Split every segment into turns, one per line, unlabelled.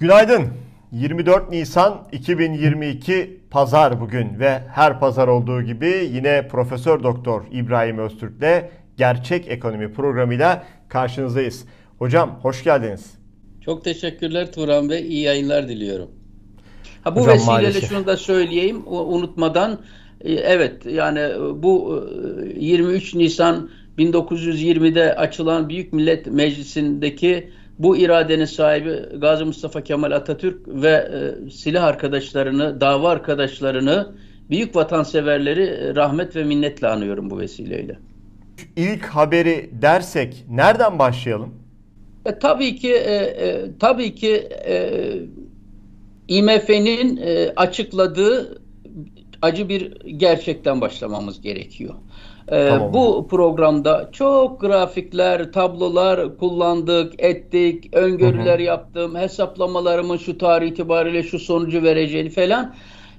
Günaydın. 24 Nisan 2022 Pazar bugün ve her pazar olduğu gibi yine Profesör Doktor İbrahim Öztürk'le Gerçek Ekonomi programıyla karşınızdayız. Hocam hoş geldiniz.
Çok teşekkürler Turan Bey. İyi yayınlar diliyorum. Bu
Hocam,
vesileyle
maalesef
şunu da söyleyeyim unutmadan. Evet, yani bu 23 Nisan 1920'de açılan Büyük Millet Meclisi'ndeki bu iradenin sahibi Gazi Mustafa Kemal Atatürk ve silah arkadaşlarını, dava arkadaşlarını, büyük vatanseverleri rahmet ve minnetle anıyorum bu vesileyle.
İlk haberi dersek nereden başlayalım?
Tabii ki IMF'nin açıkladığı acı bir gerçekten başlamamız gerekiyor.
Tamam.
Bu programda çok grafikler, tablolar kullandık, ettik, öngörüler yaptım, hesaplamalarımın şu tarih itibariyle şu sonucu vereceğini falan.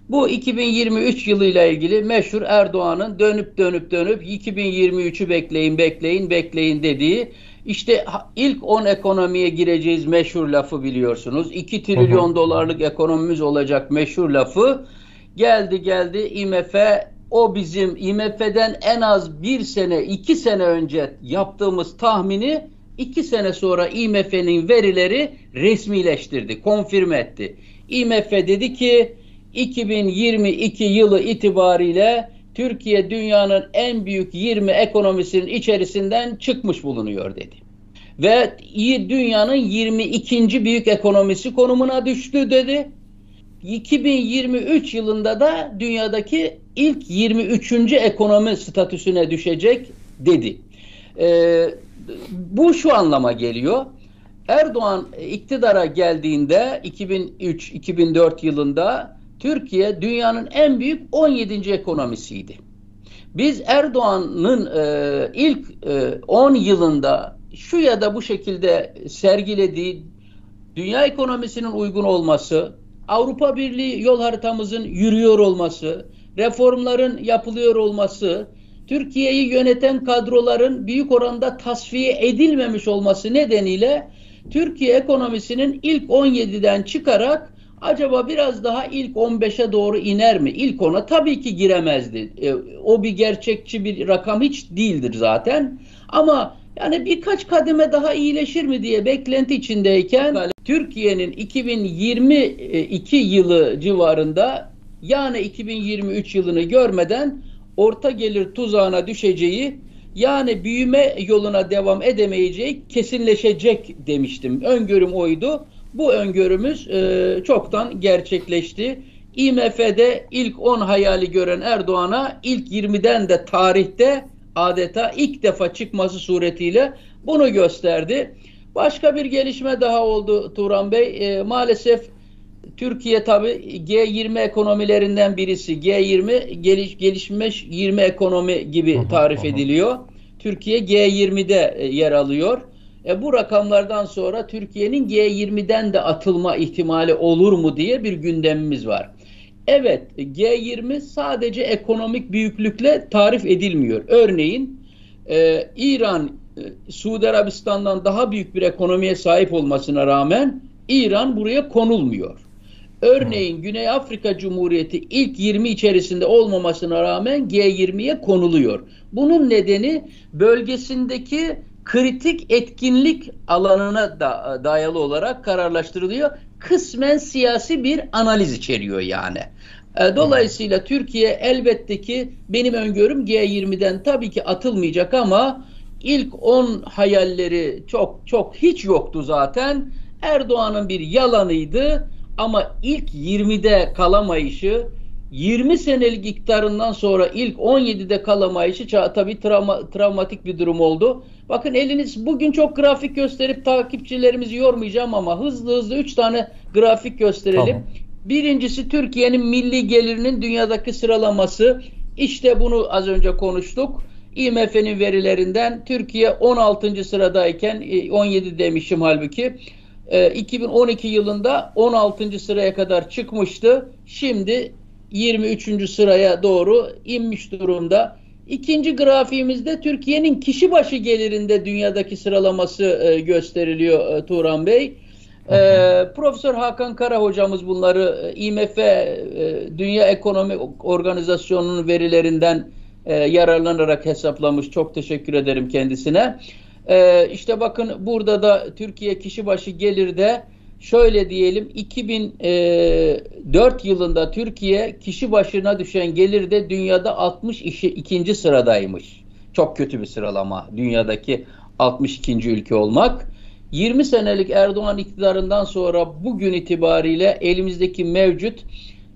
Bu 2023 yılıyla ilgili meşhur Erdoğan'ın dönüp 2023'ü bekleyin dediği, işte ilk 10 ekonomiye gireceğiz meşhur lafı biliyorsunuz. 2 trilyon dolarlık ekonomimiz olacak meşhur lafı. Geldi IMF, o bizim IMF'den en az 2 sene önce yaptığımız tahmini 2 sene sonra IMF'nin verileri resmileştirdi, konfirme etti. IMF dedi ki 2022 yılı itibariyle Türkiye dünyanın en büyük 20 ekonomisinin içerisinden çıkmış bulunuyor dedi. Ve dünyanın 22. büyük ekonomisi konumuna düştü dedi. 2023 yılında da dünyadaki ilk 23. ekonomi statüsüne düşecek dedi. Bu şu anlama geliyor. Erdoğan iktidara geldiğinde 2003-2004 yılında Türkiye dünyanın en büyük 17. ekonomisiydi. Biz Erdoğan'ın ilk 10 yılında şu ya da bu şekilde sergilediği dünya ekonomisinin uygun olması, Avrupa Birliği yol haritamızın yürüyor olması, reformların yapılıyor olması, Türkiye'yi yöneten kadroların büyük oranda tasfiye edilmemiş olması nedeniyle Türkiye ekonomisinin ilk 17'den çıkarak acaba biraz daha ilk 15'e doğru iner mi? İlk 10'a tabii ki giremezdi. O bir gerçekçi bir rakam hiç değildir zaten. Ama yani birkaç kademe daha iyileşir mi diye beklenti içindeyken Türkiye'nin 2022 yılı civarında, yani 2023 yılını görmeden orta gelir tuzağına düşeceği, yani büyüme yoluna devam edemeyeceği kesinleşecek demiştim. Öngörüm oydu. Bu öngörümüz çoktan gerçekleşti. IMF'de ilk 10 hayali gören Erdoğan'a ilk 20'den de tarihte adeta ilk defa çıkması suretiyle bunu gösterdi. Başka bir gelişme daha oldu Turan Bey. Maalesef Türkiye tabii G20 ekonomilerinden birisi. G20 gelişmiş 20 ekonomi gibi tarif ediliyor. Türkiye G20'de yer alıyor. Bu rakamlardan sonra Türkiye'nin G20'den de atılma ihtimali olur mu diye bir gündemimiz var. Evet, G20 sadece ekonomik büyüklükle tarif edilmiyor. Örneğin İran, Suudi Arabistan'dan daha büyük bir ekonomiye sahip olmasına rağmen İran buraya konulmuyor. Örneğin Güney Afrika Cumhuriyeti ilk 20 içerisinde olmamasına rağmen G20'ye konuluyor. Bunun nedeni bölgesindeki kritik etkinlik alanına dayalı olarak kararlaştırılıyor. Kısmen siyasi bir analiz içeriyor yani. Dolayısıyla Türkiye elbette ki benim öngörüm G20'den tabii ki atılmayacak ama ilk 10 hayalleri çok hiç yoktu zaten. Erdoğan'ın bir yalanıydı ama ilk 20'de kalamayışı, 20 senelik iktidarından sonra ilk 17'de kalamayışı tabii travmatik bir durum oldu. Bakın bugün çok grafik gösterip takipçilerimizi yormayacağım ama hızlı 3 tane grafik gösterelim. Tamam. Birincisi Türkiye'nin milli gelirinin dünyadaki sıralaması. İşte bunu az önce konuştuk. IMF'nin verilerinden Türkiye 16. sıradayken 17 demişim halbuki. 2012 yılında 16. sıraya kadar çıkmıştı. Şimdi 23. sıraya doğru inmiş durumda. İkinci grafiğimizde Türkiye'nin kişi başı gelirinde dünyadaki sıralaması gösteriliyor Turan Bey. Profesör Hakan Kara hocamız bunları IMF, Dünya Ekonomi Organizasyonu'nun verilerinden yararlanarak hesaplamış. Çok teşekkür ederim kendisine. İşte bakın burada da Türkiye kişi başı gelirde şöyle diyelim, 2004 yılında Türkiye kişi başına düşen gelirde dünyada 62. sıradaymış. Çok kötü bir sıralama, dünyadaki 62. ülke olmak. 20 senelik Erdoğan iktidarından sonra bugün itibariyle elimizdeki mevcut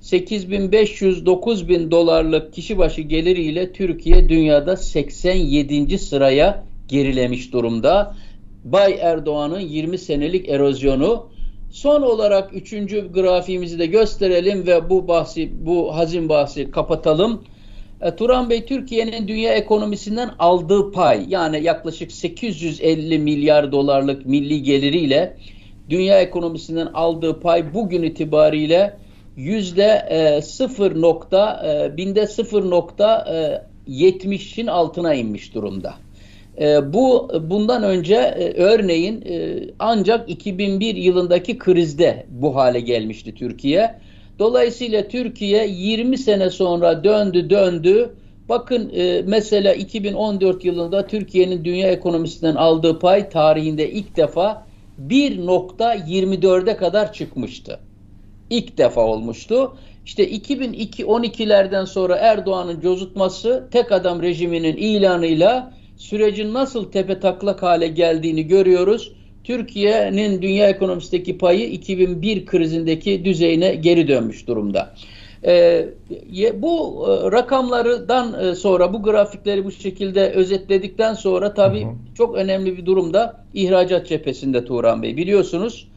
8.500-9.000 dolarlık kişi başı geliriyle Türkiye dünyada 87. sıraya gerilemiş durumda. Bay Erdoğan'ın 20 senelik erozyonu. Son olarak 3. grafiğimizi de gösterelim ve bu hazin bahsi kapatalım. Turan Bey, Türkiye'nin dünya ekonomisinden aldığı pay, yani yaklaşık 850 milyar dolarlık milli geliriyle dünya ekonomisinden aldığı pay bugün itibariyle %0.70'in altına inmiş durumda. Bundan önce örneğin ancak 2001 yılındaki krizde bu hale gelmişti Türkiye. Dolayısıyla Türkiye 20 sene sonra döndü. Bakın mesela 2014 yılında Türkiye'nin dünya ekonomisinden aldığı pay tarihinde ilk defa 1.24'e kadar çıkmıştı. İlk defa olmuştu. İşte 2012'lerden sonra Erdoğan'ın cozutması, tek adam rejiminin ilanıyla sürecin nasıl tepetaklak hale geldiğini görüyoruz. Türkiye'nin dünya ekonomisindeki payı 2001 krizindeki düzeyine geri dönmüş durumda. Bu rakamlardan sonra, bu grafikleri bu şekilde özetledikten sonra tabii çok önemli bir durumda ihracat cephesinde Turan Bey. Biliyorsunuz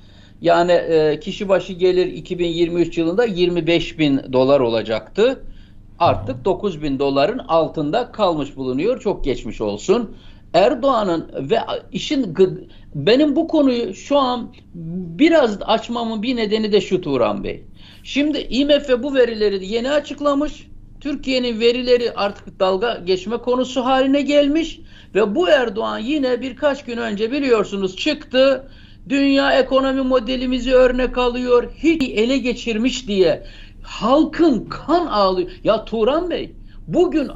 yani kişi başı gelir 2023 yılında 25.000 dolar olacaktı. Artık 9.000 doların altında kalmış bulunuyor. Çok geçmiş olsun. Erdoğan'ın ve benim bu konuyu şu an biraz açmamın bir nedeni de şu Turan Bey. Şimdi IMF bu verileri yeni açıklamış. Türkiye'nin verileri artık dalga geçme konusu haline gelmiş ve bu Erdoğan yine birkaç gün önce biliyorsunuz çıktı. Dünya ekonomi modelimizi örnek alıyor. Hiç ele geçirmiş diye halkın kan ağlıyor. Ya Turan Bey, bugün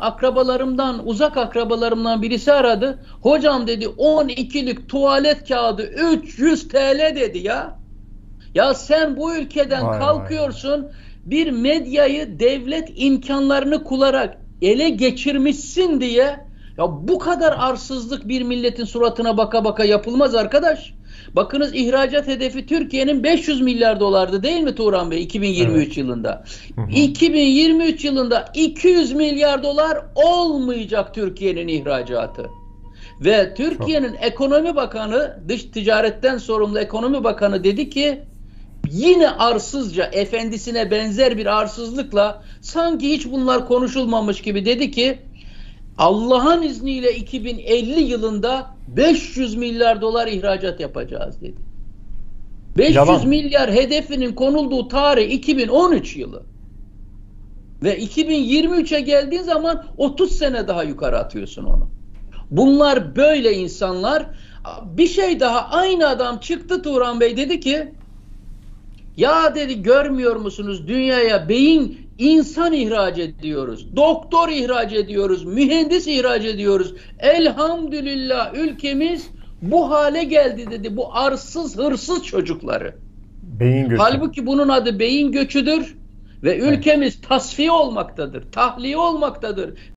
uzak akrabalarımdan birisi aradı. Hocam dedi, 12'lik tuvalet kağıdı 300 TL dedi ya. Ya sen bu ülkeden kalkıyorsun, bir medyayı devlet imkanlarını kullanarak ele geçirmişsin diye. Ya bu kadar arsızlık bir milletin suratına baka baka yapılmaz arkadaş. Bakınız, ihracat hedefi Türkiye'nin 500 milyar dolardı değil mi Turan Bey 2023 yılında? 2023 yılında 200 milyar dolar olmayacak Türkiye'nin ihracatı. Ve Türkiye'nin ekonomi bakanı, dış ticaretten sorumlu ekonomi bakanı dedi ki, yine arsızca, efendisine benzer bir arsızlıkla, sanki hiç bunlar konuşulmamış gibi dedi ki, Allah'ın izniyle 2050 yılında 500 milyar dolar ihracat yapacağız dedi. 500 milyar hedefinin konulduğu tarih 2013 yılı. Ve 2023'e geldiğin zaman 30 sene daha yukarı atıyorsun onu. Bunlar böyle insanlar. Bir şey daha, aynı adam çıktı Turan Bey, dedi ki, ya dedi, görmüyor musunuz, dünyaya insan ihraç ediyoruz, doktor ihraç ediyoruz, mühendis ihraç ediyoruz. Elhamdülillah ülkemiz bu hale geldi dedi, bu arsız hırsız çocukları.
Beyin göçü.
Halbuki bunun adı beyin göçüdür ve ülkemiz tasfiye olmaktadır, tahliye olmaktadır.